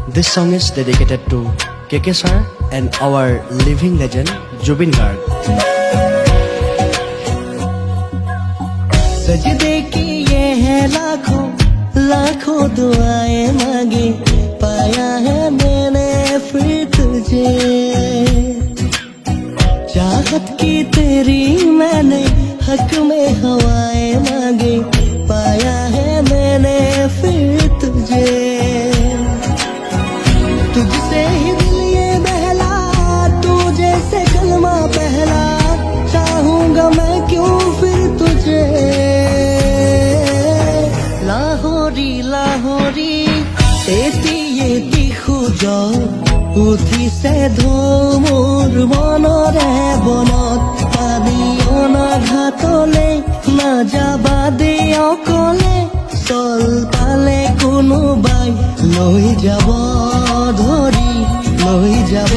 This song is dedicated to KK sir and our living legend Jubin Garg. सजदे की ये है लाखों लाखों दुआएं मांगे, पाया है मैंने फिर तुझे। चाहत की तेरी मैंने हक में हवाएं मांगे, पाया है मैंने फिर तुझे। तुझसे ही दिल ये बहला, तू जैसे कलमा पहला, चाहूंगा मैं क्यों फिर तुझे। লাহোরি লাহোরি এটি খুজা উঠিছে ধুমুৰ মনৰে বনত, পানীও নাঘাটলে নাযাবা দে অকলে, চল পালে কোনোবাই লৈ যাব ধৰি লৈ যাব।